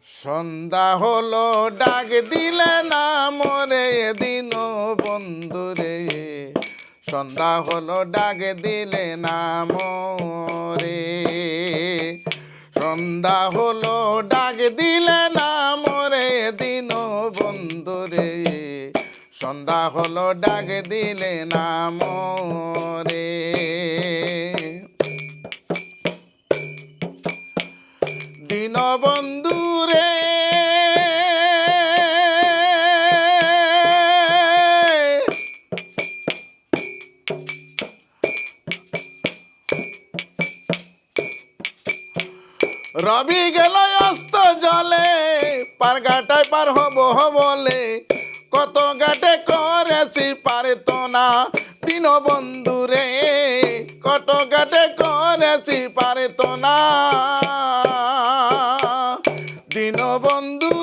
সন্ধ্যা হলো ডাক দিলে না মরে দিন বন্ধুরে, সন্ধ্যা হলো ডাক দিলে না মরে, সন্ধ্যা হলো ডাক দিলে না মরে দিন বন্ধুরে, সন্ধ্যা হলো ডাক দিলে না মরে। দিন বন্ধুরে রবি গেল অস্ত জলে, পার ঘাটায় পার হব বলে, কত ঘাটে করেছি পারতো না দিন বন্ধুরে, কত ঘাটে করেছি পারতো না দিন বন্ধু।